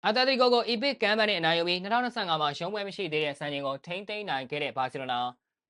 အတလတီကိုကိုအီပစ်ကမ်းပန်းနဲ့အနိုင်ယူပြီး2025မှာရှုံးပွဲမရှိသေးတဲ့စံချိန်ကိုထိန်းသိမ်းနိုင်ခဲ့တဲ့ဘာစီလိုနာ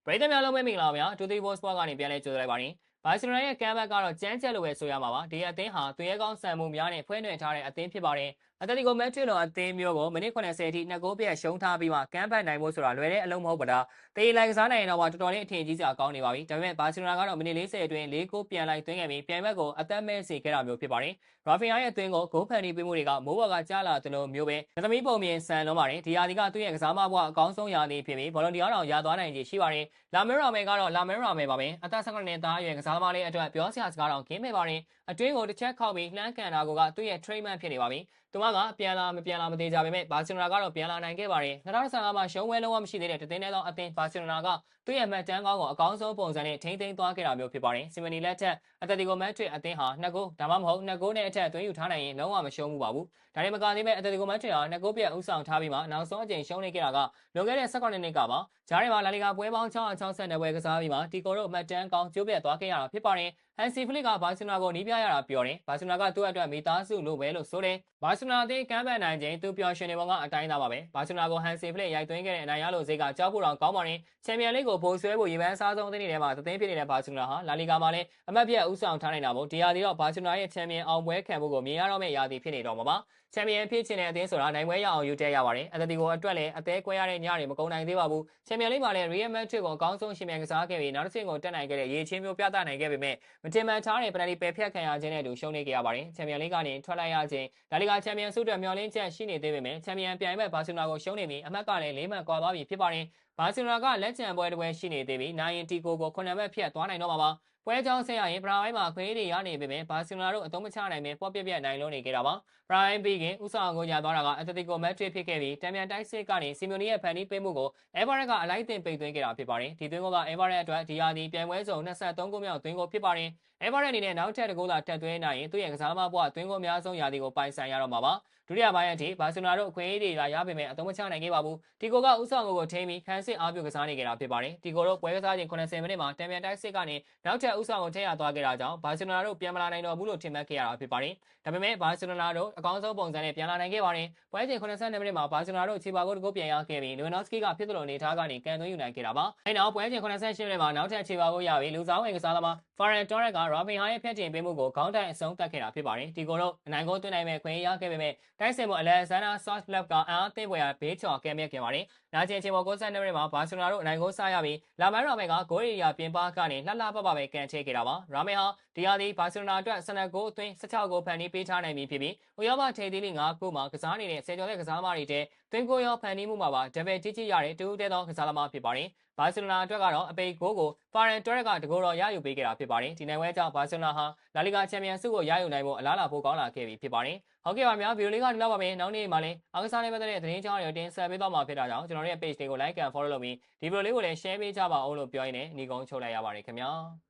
ပရိသတ်များလုံးပဲမင်္ဂလာပါဗျာတူတီဘော့စပေါ့ကနေပြန်လဲကြိုဆိုလိုက်ပါရင်ဘာစီလိုနာရဲ့ကမ်းပန်းကတော့ကြမ်းကြက်လို့ပဲဆိုရမှာပါဒီအသင်းဟာသူရဲကောင်းစံမှုများနဲ့ဖွဲ့နှွယ်ထားတဲ့အသင်းဖြစ်ပါတယ်အတလတီကိုမက်ထရီလိုအသင်းမျိုးကိုမိနစ်80အထိ2ဂိုးပြည့်ရှုံးထားပြီးမှကမ်းပန်းနိုင်ဖို့ဆိုတာလွယ်တဲ့အလုံးမဟုတ်ပါလားတေးလိုက်ကစားနိုင်ရင်တော့တော်တော်လေးအထင်ကြီးစရာကောင်းနေပါပြီဒါပေမဲ့ဘာစီလိုနာကတော့မိနစ်40အတွင်း4ဂိုးပြန်လိုက်သွင်းခဲ့ပြီးပြိုင်ဘက်ကိုအသက်မဲ့စေခဲ့တာမျိုးဖြစ်ပါတယ်ရာဖီယာရဲ့အသင်းကိုဂိုးဖန်တီးပေးမှုတွေကမိုးဘော်ကကြားလာတယ်လို့မျိုးပဲသမီးပုံမြင်ဆန်လုံးပါတယ်ဒီယာဒီကသူ့ရဲ့ကစားမဘွားအကောင်းဆုံးယာဒီဖြစ်ပြီးဘောလုံးတရားတော်ရသွားနိုင်ခြေရှိပါတယ်လာမင်ရာမဲကတော့လာမင်ရာမဲပါပဲအသက်19နှစ်သားအရွယ်ကစားသမားလေးအတွက်ပြောစရာစကားတော့ခင်းမဲ့ပါတယ်အတွင်းကိုတစ်ချက်ခောက်ပြီးလှမ်းကန်တာကသူ့ရဲ့ trademark ဖြစ်နေပါပြီသူကပြန်လာမပြန်လာမသေးကြပေမဲ့ဘာစီလိုနာကတော့ပြန်လာနိုင်ခဲ့ပါတယ်2025မှာရှုံးဝဲလုံးဝမရှိသေးတဲ့တသင်းထဲသောအသင်းဘာစီလိုနာကသူ့ရဲ့မှတ်တမ်းကောင်းကိုအကောင်းဆုံးပုံစံနဲ့ထိန်းသိမ်းသွားခဲ့တာမျိုးဖြစ်ပါတယ်စီမနီလက်ထက်အတလတီကိုမက်ဒရစ်အသင်းဟာ2ဂိုးဒါမှမဟုတ်2ဂိုးနဲ့အထက်သွင်းယူထားနိုင်ရင်လုံးဝမရှုံးဘူးပါဘူးဒါနဲ့မကသေးပဲအတလတီကိုမက်ဒရစ်ဟာ2ဂိုးပြတ်ဥဆောင်ထားပြီးမှနောက်ဆုံးအကြိမ်ရှုံးနေခဲ့တာကလွန်ခဲ့တဲ့18နှစ်ကပါဂျားထဲမှာလာလီဂါပွဲပေါင်း662ပွဲကစားပြီးမှတီကိုတို့မှတ်တမ်းကောင်းကျိုးပြတ်သွားခဲ့ရတာဖြစ်ပါတယ်ဟန်စီဖလစ်ကဘာစီလိုနာကိုနီးပြရတာပြောတယ်ဘာစီလိုနာကသူ့အတွက်မိသားစုလိုပဲလို့ဆိုတယ်ဘာစီလိုနာအသင်းကမ်းပန်းနိုင်ခြင်းသူပျော်ရွှင်နေပုံကအတိုင်းသားပါပဲဘာစီလိုနာကိုဟန်စီဖလစ်ရိုက်သွင်းခဲ့တဲ့အနိုင်ရလို့စိတ်ကကြောက်ဖို့တောင်ကောင်းပါတယ်ချန်ပီယံလိဂ်ကိုပိုဆွဲဖို့ရေပန်းစားဆုံးအသင်းတွေထဲမှာသင်းဖြစ်နေတဲ့ဘာစီလိုနာဟာလာလီဂါမှာလည်းအမှတ်ပြတ်ဥဆောင်ထားနိုင်တာမို့ဒီယာဒီတော့ဘာစီလိုနာရဲ့ချန်ပီယံအောင်ပွဲခံဖို့ကိုမြင်ရတော့မယ့်ယာဒီဖြစ်နေတော့မှာပါချန်ပီယံဖြစ်ချင်တဲ့အသင်းဆိုတာနိုင်ပွဲရအောင်ယူတက်ရပါတယ်အတလတီကိုအတွက်လည်းအသေးကွဲရတဲ့ညတွေမကုန်နိုင်သေးပါဘူးချန်ပီယံလိဂ်မှာလည်း Real Madrid ကိုအကောင်းဆုံးရှင်မြန်ကစားခဲ့ပြီးနောက်တစ်ဆင့်ကိုတက်နိုင်ခဲ့တဲ့ရေချင်းမျိုးပြသနိုင်ခဲ့ပေမဲ့မတင်မှန်ထားတဲ့ပယ်နယ်တီပယ်ဖြတ်ခံရခြင်းနဲ့တူရှုံးနေကြရပါတယ်ချန်ပီယံလိဂ်ကနေထွက်လိုက်ရခြင်းလာလီဂါချန်ပီယံဆုအတွက်မျှော်လင့်ချက်ရှိနေသေးပေမဲ့ချန်ပီယံပြိုင်ဘက်ဘာစီလိုနာကိုရှုံးနေပြီးအမှတ်ကလည်း4မှတ်ကွာသွားပြီဖြစ်ပါတယ်ဘာစီလိုနာကလက်ချန်ပွဲတစ်ပွဲရှိနေသေးပြီးနိုင်ရင်တီကို9မှတ်ဖြတ်သွားနိုင်တော့မှာပါပွဲကြောင်းဆက်ရရင်ပရာပိုင်းမှာခွေးတွေရနေပေမဲ့ဘာစီလိုနာတို့အသုံးမချနိုင်ပဲပေါ့ပြက်နိုင်လုံးနေကြတာပါပရာပိုင်းပြီးခင်ဥဆောင်ကိုညာသွားတာကအက်တလတီကိုမက်ဒရစ်ဖြစ်ခဲ့ပြီးတမ်ပြန်တိုက်စစ်ကနေစီမိုနီရဲ့ဖန်တီးပေးမှုကိုအေဗာရက်ကအလိုက်တင်ပိတ်သွင်းခဲ့တာဖြစ်ပါတယ်ဒီသွင်းကိုကအေဗာရက်အတွက်ဒီယာဒီပြိုင်ပွဲစုံ23ဂိုးမြောက်သွင်းကိုဖြစ်ပါတယ်အေဗာရက်အနေနဲ့နောက်ထပ်တစ်ဂိုးသာတက်သွင်းနိုင်ရင်သူ့ရဲ့ကစားသမားဘဝသွင်းကိုအများဆုံးယာဒီကိုပိုင်ဆိုင်ရတော့မှာပါဒုတိယပိုင်းအထိဘာစီလိုနာတို့အခွင့်အရေးတွေလာရပေမဲ့အသုံးမချနိုင်ခဲ့ပါဘူးတီကိုကဥဆောင်ကိုထိန်းပြီးခန်းစစ်အားပြုကစားနေကြတာဖြစ်ပါတယ်တီကိုတို့ပွဲကစားချိန်80မိနစ်မှာတမ်ပြန်တိုက်စစ်ကနေနောက်ထပ်ဥဆောင်ကိုထည့်ရသွားခဲ့တာကြောင့်ဘာစီလိုနာတို့ပြန်မလာနိုင်တော့ဘူးလို့ထင်မှတ်ခဲ့ရတာဖြစ်ပါတယ်ဒါပေမဲ့ဘာစီလိုနာတို့အကောင်းဆုံးပုံစံနဲ့ပြန်လာနိုင်ခဲ့ပါတယ်ပွဲချိန်82မိနစ်မှာဘာစီလိုနာတို့ခြေပါကိုတကုတ်ပြန်ရခဲ့ပြီးလူဝနို့စကီကဖြစ်သလိုအနေထားကနေကန်သွင်းယူနိုင်ခဲ့တာပါအဲနောက်ပွဲချိန်88မိနစ်မှာနောက်ထပ်ခြေပါကိုရပြီးလူစားဝင်ကစားသမားဖာရန်တော်ရက်ကရာဖီဟာရဲ့ဖျက်တင်ပေးမှုကိုခေါင်းတိုင်အဆုံးသတ်ခဲ့တာဖြစ်ပါတယ်တီကိုတို့အနိုင်ကိုသွင်းနိုင်မဲ့ခွင့်ရခဲ့ပေမဲ့တိုက်စစ်မှုအလက်ဇန်နာဆော့စ်လက်ကအန်အားသိပွဲရဘေးချော်ကဲမြက်ခဲ့ပါတယ်နာကျင်ချိန်ပေါ်62မိနစ်မှာဘာစီလိုနာတို့အနိုင်ကိုစရပြီးလာမန်ရာမဲကဂိုးရီယာပြင်ပကနေလှလှပပပဲကန်ချေခဲ့တာပါရာမဲဟာဒီယာဒီဘာစီလိုနာအတွက်12ဂိုးအတွင်း16ဂိုးဖန်တီးပေးထားနိုင်ပြီဖြစ်ပြီးဥရောပထိပ်သီးလိ9ဂိုးမှာကစားနေတဲ့ဆယ်ကျော်တဲ့ကစားသမားတွေတဲ့သွင်းကိုရောဖန်တီးမှုမှာပါဒဗယ်ကြီးကြီးရတဲ့တူတဲသောကစားသမားဖြစ်ပါတယ်ဘာစီလိုနာအတွက်ကတော့အပိတ်ဂိုးကိုဖာရန်တော်ရက်ကတကိုယ်တော်ရယူပေးခဲ့တာဖြစ်ပါတယ်ဒီနိုင်ပွဲကြောင့်ဘာစီလိုနာဟာလာလီဂါချန်ပီယံဆုကိုရယူနိုင်ဖို့အလားအလာပိုကောင်းလာခဲ့ပြီဖြစ်ပါတယ်ဟုတ်ကဲ့ပါများဗီဒီယိုလေးကဒီလောက်ပါပဲနောက်နေ့မှာလည်းအားကစားနဲ့ပတ်သက်တဲ့သတင်းကြောင်းတွေတင်ဆက်ပေးသွားမှာဖြစ်တာကြောင့်ကျွန်တော်ရဲ့ page လေးကို like and follow လုပ်ပြီးဒီဗီဒီယိုလေးကိုလည်း share ပေးကြပါဦးလို့ပြောရင်းနဲ့ညီကုန်းချုပ်လိုက်ရပါတယ်ခင်ဗျာ